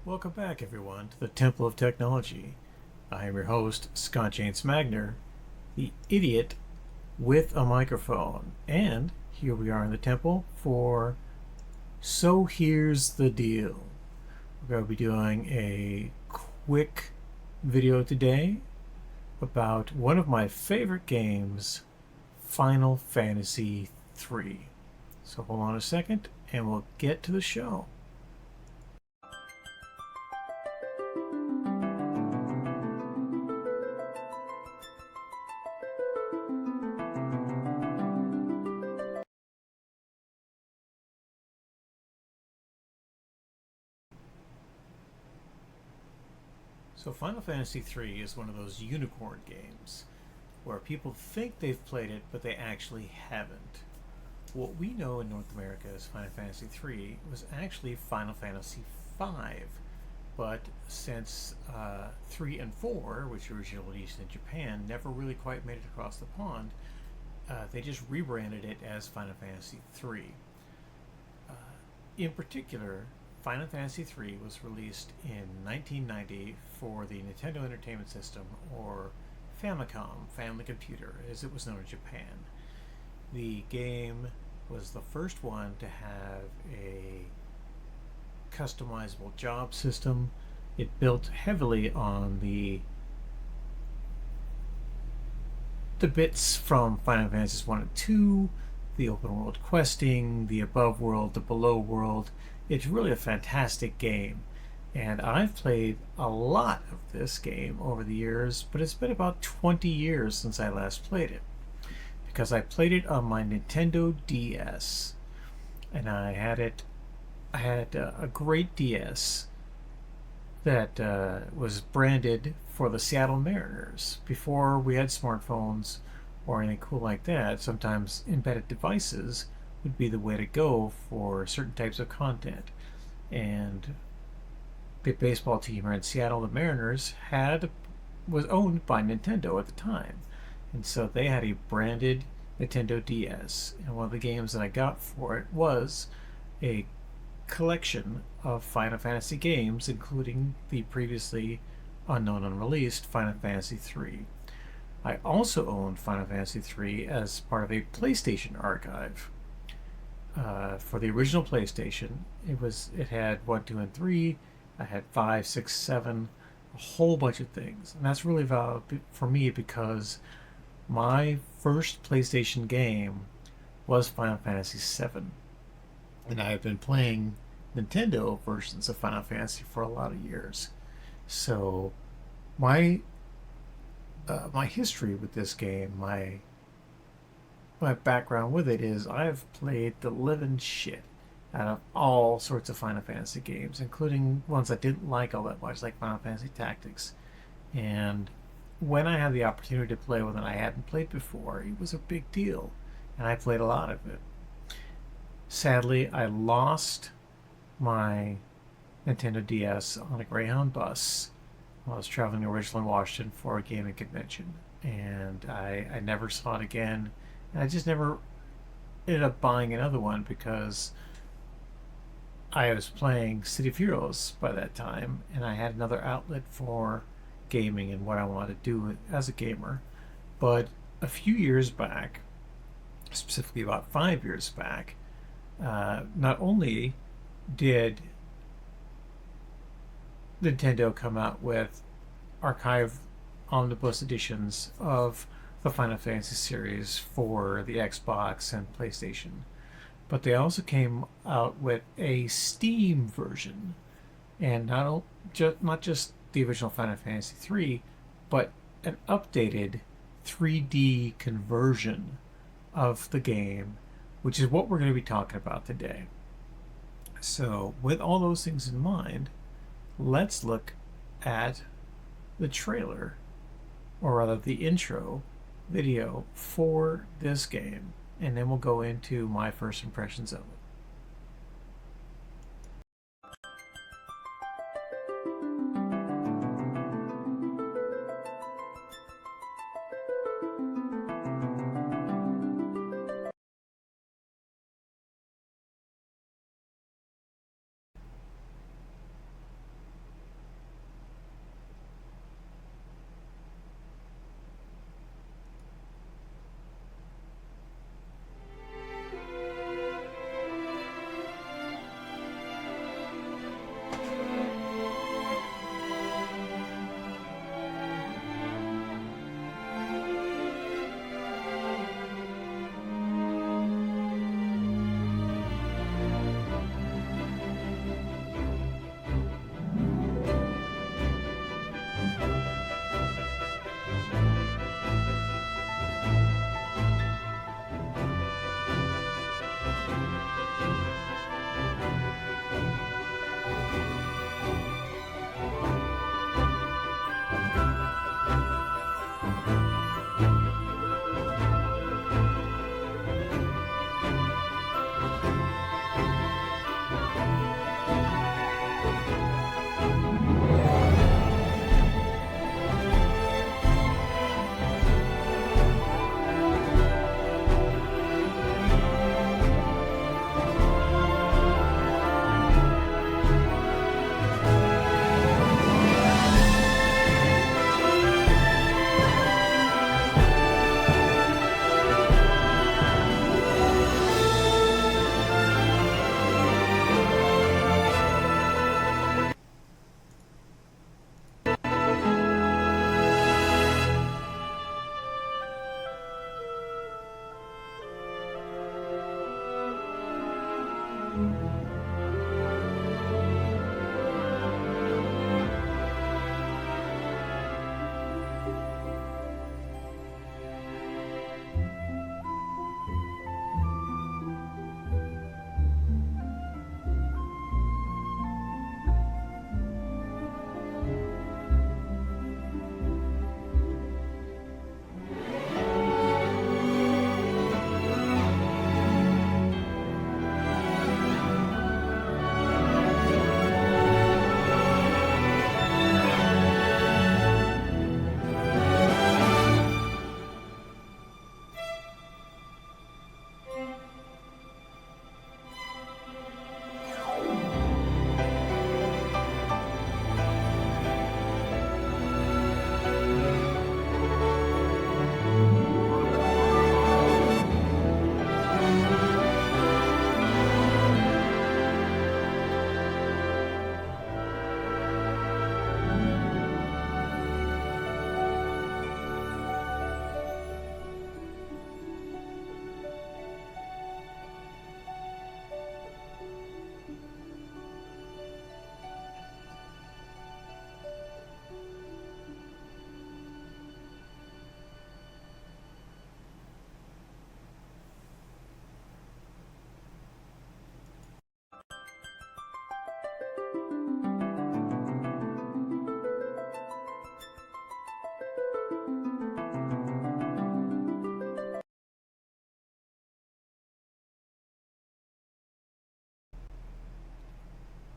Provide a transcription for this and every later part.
Welcome back, everyone, to the Temple of Technology. I am your host, Scott James Magner, the idiot with a microphone. And here we are in the temple for So Here's the Deal. We're going to be doing a quick video today about one of my favorite games, Final Fantasy III. So hold on a second and we'll get to the show. So Final Fantasy III is one of those unicorn games where people think they've played it, but they actually haven't. What we know in North America as Final Fantasy III was actually Final Fantasy V, but since 3 and 4, which were originally released in Japan, never really quite made it across the pond, they just rebranded it as Final Fantasy III. In particular, Final Fantasy III was released in 1990 for the Nintendo Entertainment System, or Famicom, Family Computer, as it was known in Japan. The game was the first one to have a customizable job system. It built heavily on the bits from Final Fantasy 1 and 2, the open world questing, the above world, the below world. It's really a fantastic game. And I've played a lot of this game over the years, but it's been about 20 years since I last played it. Because I played it on my Nintendo DS. And I had a great DS that was branded for the Seattle Mariners. Before we had smartphones or anything cool like that, sometimes embedded devices would be the way to go for certain types of content. And the baseball team here in Seattle, the Mariners, was owned by Nintendo at the time. And so they had a branded Nintendo DS. And one of the games that I got for it was a collection of Final Fantasy games, including the previously unknown unreleased Final Fantasy III. I also owned Final Fantasy III as part of a PlayStation archive. For the original PlayStation, it had 1, 2, and 3. I had 5, 6, 7, a whole bunch of things, and that's really valuable for me because my first PlayStation game was Final Fantasy VII, and I have been playing Nintendo versions of Final Fantasy for a lot of years. So my my history with this game, my background with it is I've played the living shit out of all sorts of Final Fantasy games, including ones I didn't like all that much, like Final Fantasy Tactics. And when I had the opportunity to play one that I hadn't played before, it was a big deal, and I played a lot of it. Sadly, I lost my Nintendo DS on a Greyhound bus while I was traveling originally in Washington for a gaming convention, and I never saw it again. And I just never ended up buying another one because I was playing City of Heroes by that time, and I had another outlet for gaming and what I wanted to do as a gamer. But a few years back, specifically about 5 years back, not only did Nintendo come out with archive omnibus editions of the Final Fantasy series for the Xbox and PlayStation, but they also came out with a Steam version, and not just the original Final Fantasy III, but an updated 3D conversion of the game, which is what we're going to be talking about today. So, with all those things in mind, let's look at the trailer, or rather the intro video for this game, and then we'll go into my first impressions of it.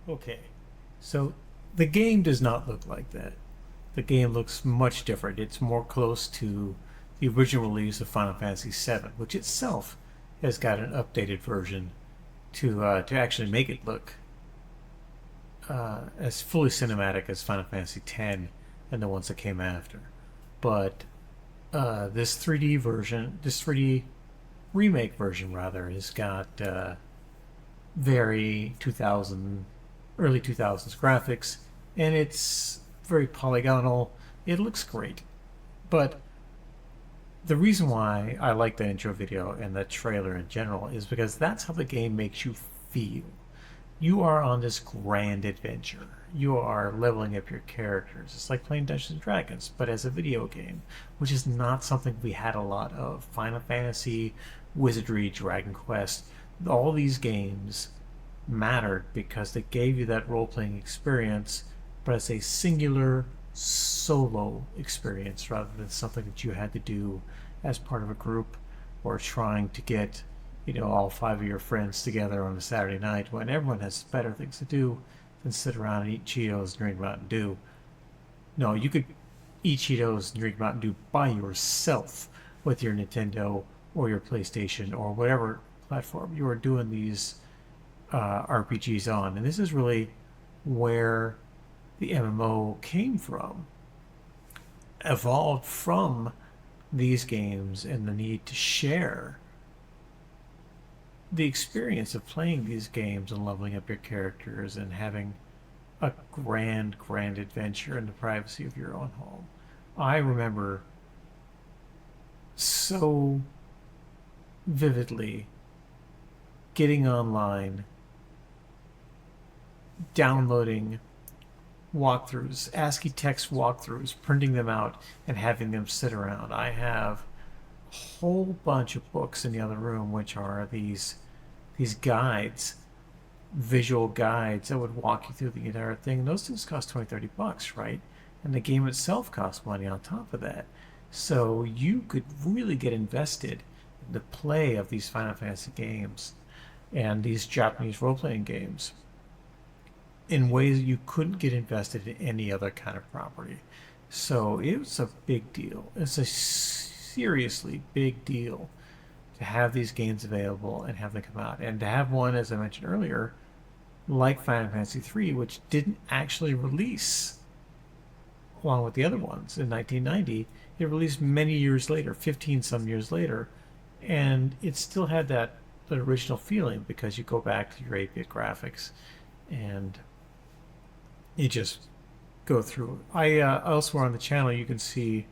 Okay, so the game does not look like that. The game looks much different. It's more close to the original release of Final Fantasy VII, which itself has got an updated version to actually make it look as fully cinematic as Final Fantasy X and the ones that came after. But this 3D version, this 3D remake version rather, has got very 2000, early 2000s graphics, and it's very polygonal. It looks great, but the reason why I like that intro video and that trailer in general is because that's how the game makes you feel. You are on this grand adventure. You are leveling up your characters. It's like playing Dungeons and Dragons, but as a video game, which is not something we had a lot of. Final Fantasy, Wizardry, Dragon Quest, all these games mattered because they gave you that role playing experience, but as a singular solo experience rather than something that you had to do as part of a group or trying to get all five of your friends together on a Saturday night when everyone has better things to do than sit around and eat Cheetos and drink Mountain Dew. No, you could eat Cheetos and drink Mountain Dew by yourself with your Nintendo or your PlayStation or whatever platform you are doing these RPGs on. And this is really where the MMO came from, evolved from these games and the need to share the experience of playing these games and leveling up your characters and having a grand adventure in the privacy of your own home. I remember so vividly getting online, downloading walkthroughs, ASCII text walkthroughs, printing them out, and having them sit around. I have a whole bunch of books in the other room, which are these guides, visual guides that would walk you through the entire thing. Those things cost 20, $30, right? And the game itself costs money on top of that. So you could really get invested in the play of these Final Fantasy games and these Japanese role-playing games in ways you couldn't get invested in any other kind of property. So it was a big deal. It's a seriously big deal to have these games available and have them come out. And to have one, as I mentioned earlier, like Final Fantasy III, which didn't actually release along with the other ones in 1990. It released many years later, 15 some years later, and it still had that original feeling because you go back to your 8-bit graphics and you just go through. I elsewhere on the channel you can see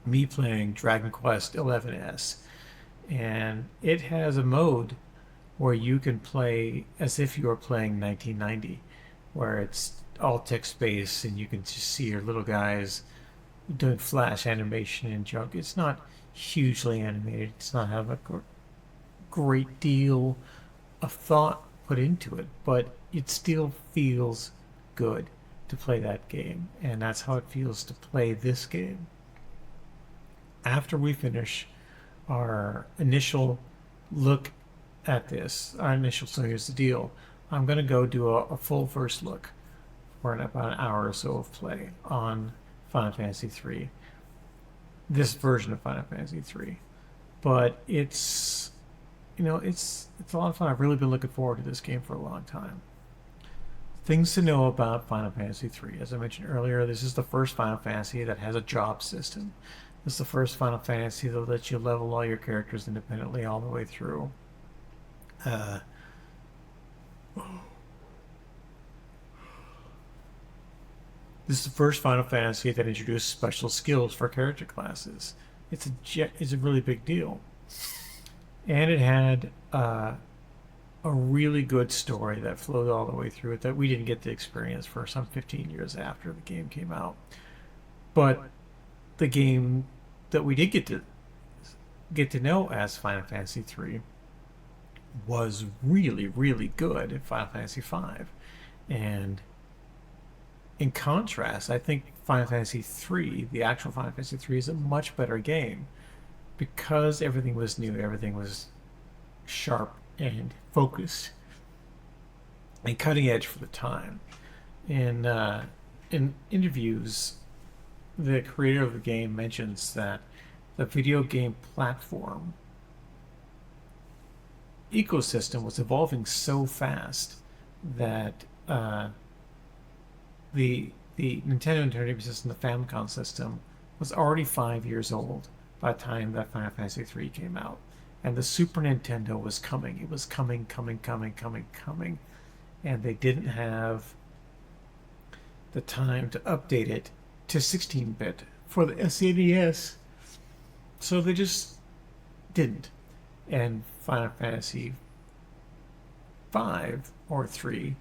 me playing Dragon Quest XI-S, and it has a mode where you can play as if you were playing 1990, where it's all text-based and you can just see your little guys doing flash animation and junk. It's not hugely animated. It's not have a great deal of thought put into it, but it still feels good to play that game, and that's how it feels to play this game. After we finish our initial look at this, so here's the deal. I'm going to go do a full first look for about an hour or so of play on Final Fantasy III. This version of Final Fantasy III. But it's a lot of fun. I've really been looking forward to this game for a long time. Things to know about Final Fantasy III. As I mentioned earlier, this is the first Final Fantasy that has a job system. This is the first Final Fantasy that lets you level all your characters independently all the way through. This is the first Final Fantasy that introduced special skills for character classes. It's a really big deal. And it had a really good story that flowed all the way through it that we didn't get to experience for some 15 years after the game came out. But the game that we did get to know as Final Fantasy III was really, really good in Final Fantasy V. And in contrast, I think Final Fantasy III, the actual Final Fantasy III, is a much better game because everything was new, everything was sharp and focused. and cutting edge for the time. In interviews, the creator of the game mentions that the video game platform ecosystem was evolving so fast that the Nintendo Entertainment System, the Famicom system, was already 5 years old by the time that Final Fantasy III came out. And the Super Nintendo was coming. It was coming, coming, coming, coming, coming. And they didn't have the time to update it to 16-bit for the SNES. So they just didn't. And Final Fantasy 5 or 3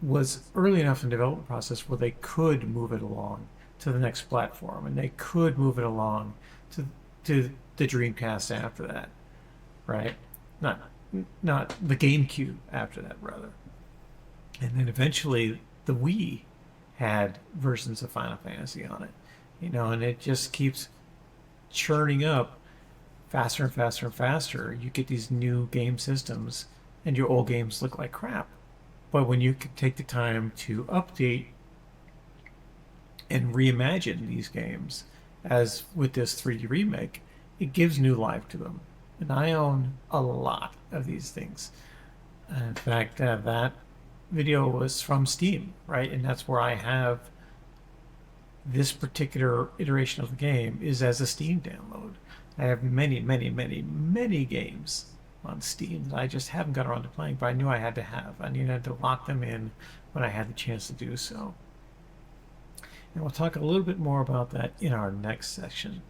was early enough in the development process where they could move it along to the next platform, and they could move it along to the Dreamcast after that, right? Not not the GameCube after that, rather. And then eventually the Wii had versions of Final Fantasy on it, and it just keeps churning up faster and faster and faster. You get these new game systems, and your old games look like crap. But when you can take the time to update and reimagine these games, as with this 3D remake, it gives new life to them. And I own a lot of these things. In fact, that video was from Steam, right? And that's where I have this particular iteration of the game is as a Steam download. I have many, many, many, many games on Steam that I just haven't got around to playing, but I knew I had to have. I needed to lock them in when I had the chance to do so. And we'll talk a little bit more about that in our next section.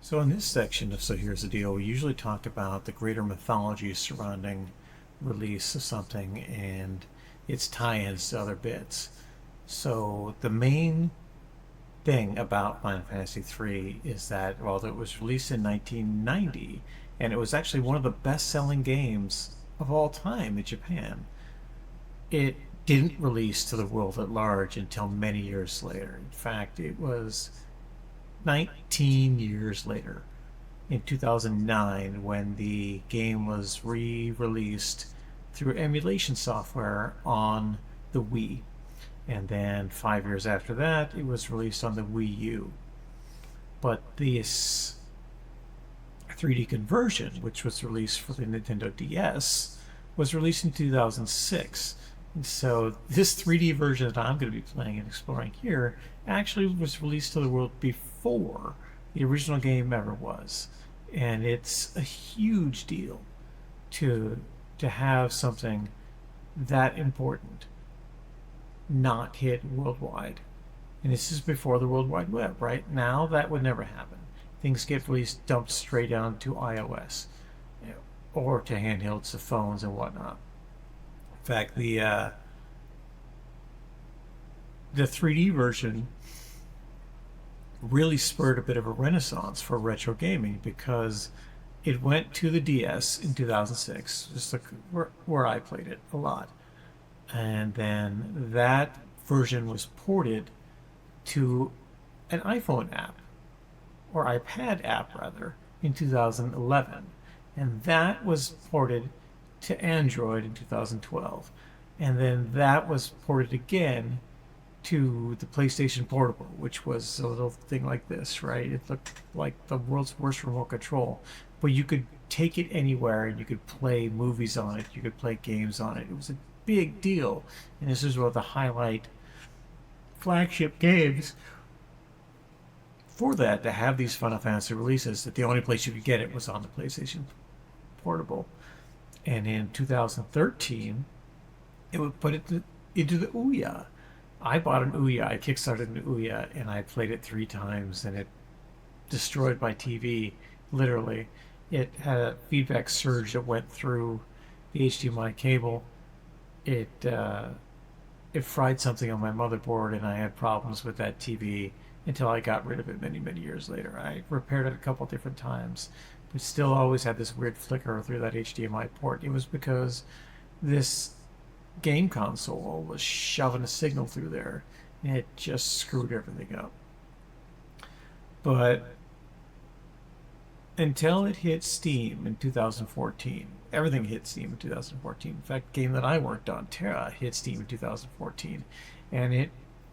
So in this section of So Here's the Deal, we usually talk about the greater mythology surrounding release of something and its tie-ins to other bits. So the main thing about Final Fantasy III is that, well, it was released in 1990, and it was actually one of the best-selling games of all time in Japan. It didn't release to the world at large until many years later. In fact, it was 19 years later, in 2009, when the game was re-released through emulation software on the Wii. And then 5 years after that, it was released on the Wii U. But this 3D conversion, which was released for the Nintendo DS, was released in 2006. And so this 3D version that I'm going to be playing and exploring here actually was released to the world before the original game ever was. And it's a huge deal to have something that important not hit worldwide. And this is before the World Wide Web, right? Now that would never happen. Things get released, dumped straight down to iOS, or to handhelds, to phones and whatnot. In fact, the 3D version really spurred a bit of a renaissance for retro gaming because it went to the DS in 2006, just like where I played it a lot. And then that version was ported to an iPhone app, or iPad app rather, in 2011. And that was ported to Android in 2012. And then that was ported again to the PlayStation Portable, which was a little thing like this, right? It looked like the world's worst remote control. But you could take it anywhere and you could play movies on it, you could play games on it. It was a big deal. And this is one of the highlight flagship games for that, to have these Final Fantasy releases, that the only place you could get it was on the PlayStation Portable. And in 2013, it would put it into the Ouya. I bought an Ouya, I kickstarted an Ouya, and I played it 3 times, and it destroyed my TV, literally. It had a feedback surge that went through the HDMI cable. It fried something on my motherboard, and I had problems with that TV until I got rid of it many, many years later. I repaired it a couple different times, but still always had this weird flicker through that HDMI port. It was because this game console was shoving a signal through there, and it just screwed everything up. But until it hit Steam in 2014, everything hit Steam in 2014. In fact, the game that I worked on, Terra, hit Steam in 2014, and it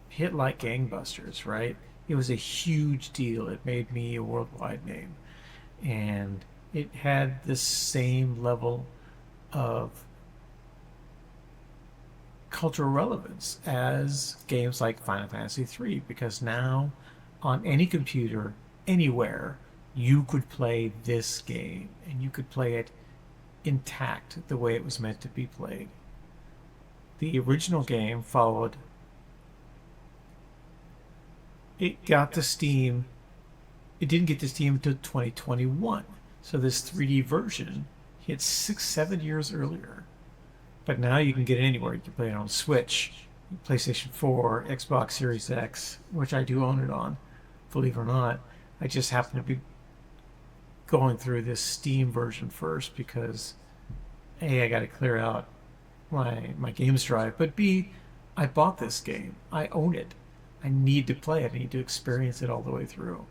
hit like gangbusters, right? It was a huge deal. It made me a worldwide name, and it had the same level of cultural relevance as games like Final Fantasy III, because now on any computer, anywhere, you could play this game and you could play it intact the way it was meant to be played. The original game followed, it got to Steam, it didn't get to Steam until 2021. So this 3D version hit 6, 7 years earlier. But now you can get it anywhere. You can play it on Switch, PlayStation 4, Xbox Series X, which I do own it on, believe it or not. I just happen to be going through this Steam version first because A, I got to clear out my games drive, but B, I bought this game. I own it. I need to play it. I need to experience it all the way through.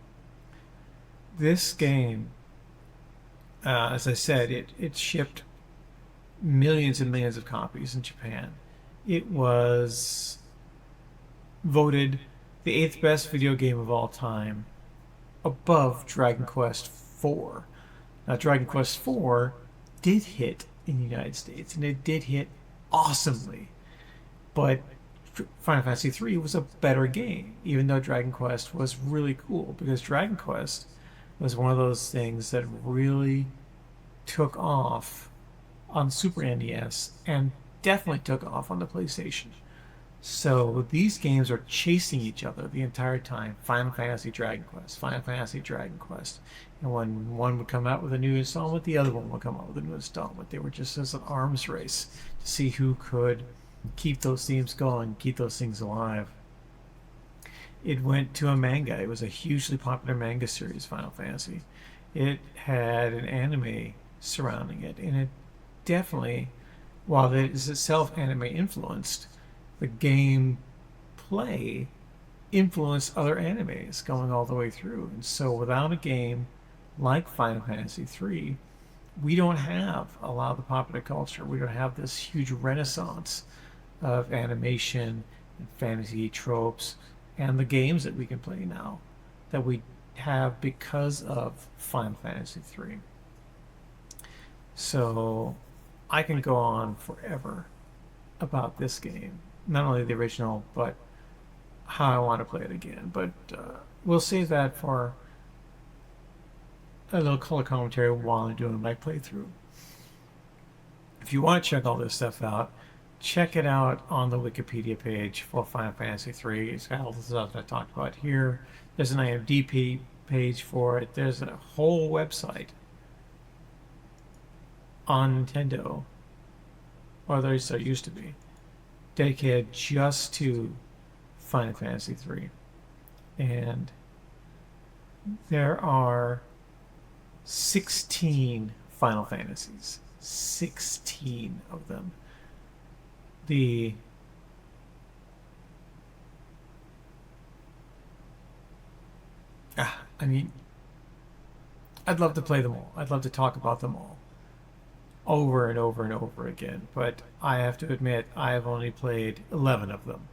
This game, as I said, it shipped millions and millions of copies in Japan. It was voted the 8th best video game of all time, above Dragon Quest IV. Now, Dragon Quest IV did hit in the United States, and it did hit awesomely. But Final Fantasy III was a better game, even though Dragon Quest was really cool, because Dragon Quest was one of those things that really took off on Super NES and definitely took off on the PlayStation. So these games are chasing each other the entire time. Final Fantasy, Dragon Quest, Final Fantasy, Dragon Quest. And when one would come out with a new installment, the other one would come out with a new installment. They were just as an arms race to see who could keep those themes going, keep those things alive. It went to a manga. It was a hugely popular manga series, Final Fantasy. It had an anime surrounding it, and it definitely, while it is itself anime influenced, the game play influenced other animes going all the way through. And so without a game like Final Fantasy III, we don't have a lot of the popular culture. We don't have this huge renaissance of animation and fantasy tropes and the games that we can play now that we have because of Final Fantasy III. So I can go on forever about this game, not only the original, but how I want to play it again. But we'll save that for a little color commentary while I'm doing my playthrough. If you want to check all this stuff out, check it out on the Wikipedia page for Final Fantasy III. It's got all the stuff I talked about here. There's an IMDb page for it. There's a whole website on Nintendo, or at least there used to be, dedicated just to Final Fantasy III. And there are 16 Final Fantasies. 16 of them. I mean, I'd love to play them all. I'd love to talk about them all over and over and over again, but I have to admit I have only played 11 of them.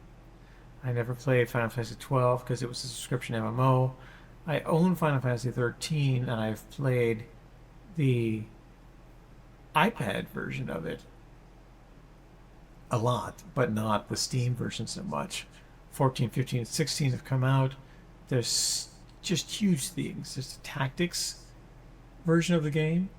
I never played Final Fantasy 12 because it was a subscription MMO. I own Final Fantasy 13 and I've played the iPad version of it a lot, but not the Steam version so much. 14, 15, and 16 have come out. There's just huge things. There's the tactics version of the game,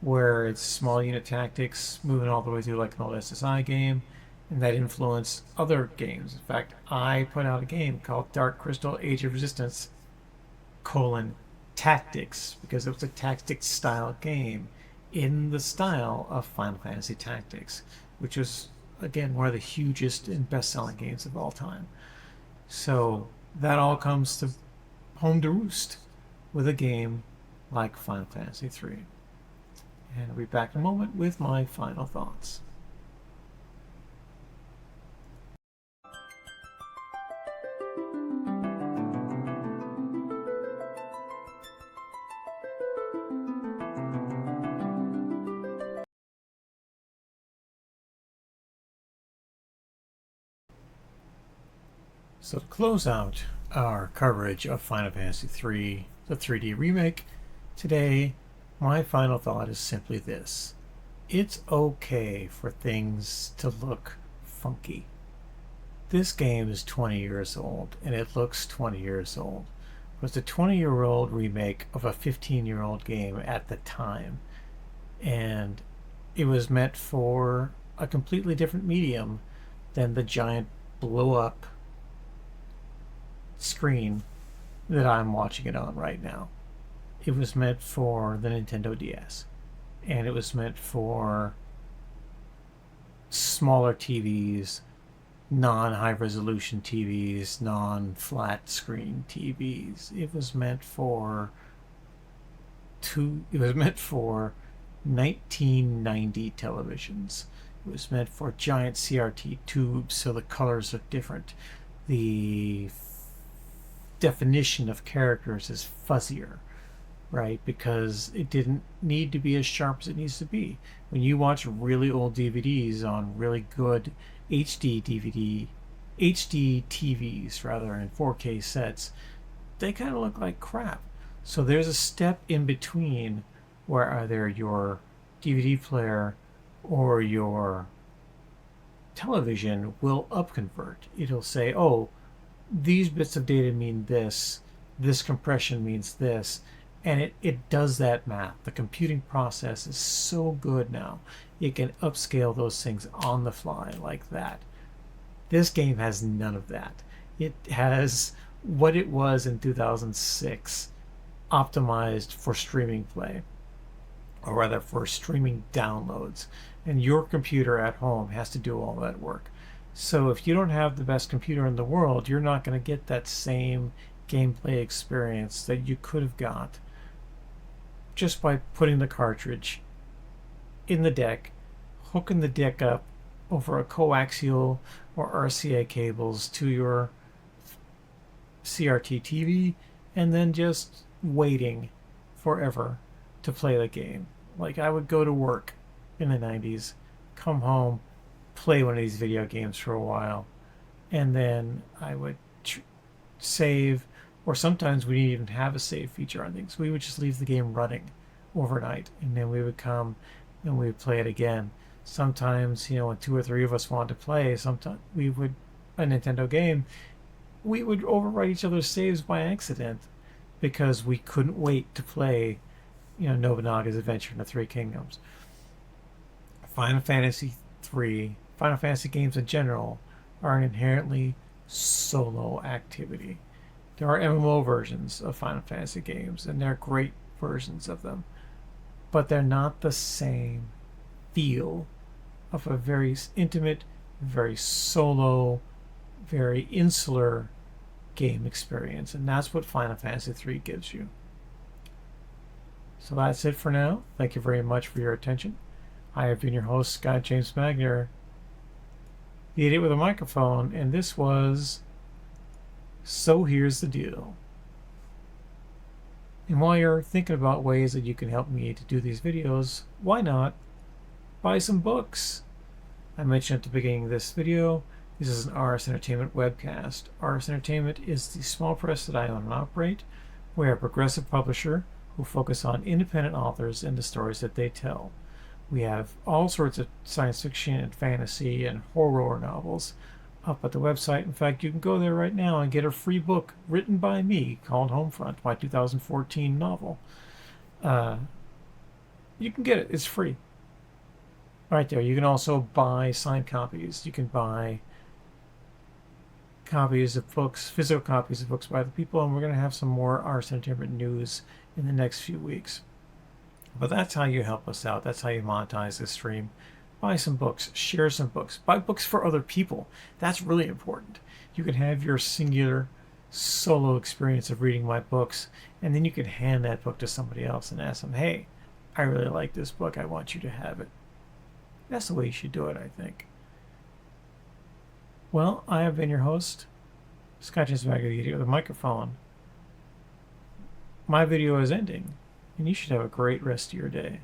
where it's small unit tactics, moving all the way through like an old SSI game, and that influenced other games. In fact, I put out a game called Dark Crystal Age of Resistance, Tactics, because it was a tactics style game in the style of Final Fantasy Tactics, which was, again, one of the hugest and best-selling games of all time. So that all comes home to roost with a game like Final Fantasy III. And I'll be back in a moment with my final thoughts. So to close out our coverage of Final Fantasy III, the 3D remake, today my final thought is simply this. It's okay for things to look funky. This game is 20 years old, and it looks 20 years old. It was a 20-year-old remake of a 15-year-old game at the time, and it was meant for a completely different medium than the giant blow-up screen that I'm watching it on right now. It was meant for the Nintendo DS, and it was meant for smaller TVs, non-high resolution TVs, non-flat screen TVs. It was meant for 1990 televisions. It was meant for giant CRT tubes, so the colors are different. The definition of characters is fuzzier, right? Because it didn't need to be as sharp as it needs to be. When you watch really old DVDs on really good HD TVs rather, in 4K sets, they kind of look like crap. So there's a step in between where either your DVD player or your television will upconvert. It'll say, oh, these bits of data mean this compression means this, and it does that math. The computing process is so good now. It can upscale those things on the fly like that. This game has none of that. It has what it was in 2006 optimized for streaming play, or rather for streaming downloads, and your computer at home has to do all that work. So if you don't have the best computer in the world, you're not going to get that same gameplay experience that you could have got just by putting the cartridge in the deck, hooking the deck up over a coaxial or RCA cables to your CRT TV, and then just waiting forever to play the game. Like, I would go to work in the 90s, come home, play one of these video games for a while, and then I would save, or sometimes we didn't even have a save feature on things. We would just leave the game running overnight, and then we would come and we would play it again. Sometimes, when two or three of us wanted to play, sometimes we would, a Nintendo game, we would overwrite each other's saves by accident because we couldn't wait to play, Nobunaga's Adventure in the Three Kingdoms. Final Fantasy games in general are an inherently solo activity. There are MMO versions of Final Fantasy games, and they're great versions of them, but they're not the same feel of a very intimate, very solo, very insular game experience, and that's what Final Fantasy III gives you. So that's it for now. Thank you very much for your attention. I have been your host, Scott James Magner, the idiot with a microphone, and this was So Here's the Deal. And while you're thinking about ways that you can help me to do these videos, why not buy some books? I mentioned at the beginning of this video, this is an RS Entertainment webcast. RS Entertainment is the small press that I own and operate. We're a progressive publisher who focus on independent authors and the stories that they tell. We have all sorts of science fiction and fantasy and horror novels up at the website. In fact, you can go there right now and get a free book written by me called Homefront, my 2014 novel. You can get it. It's free. Right there. You can also buy signed copies. You can buy copies of books, physical copies of books by other people, and we're going to have some more RS Entertainment news in the next few weeks. But that's how you help us out. That's how you monetize this stream. Buy some books, share some books, buy books for other people. That's really important. You can have your singular solo experience of reading my books, and then you can hand that book to somebody else and ask them, hey, I really like this book, I want you to have it. That's the way you should do it, I think. Well, I have been your host, Scotch's Bag of the microphone. My video is ending, and you should have a great rest of your day.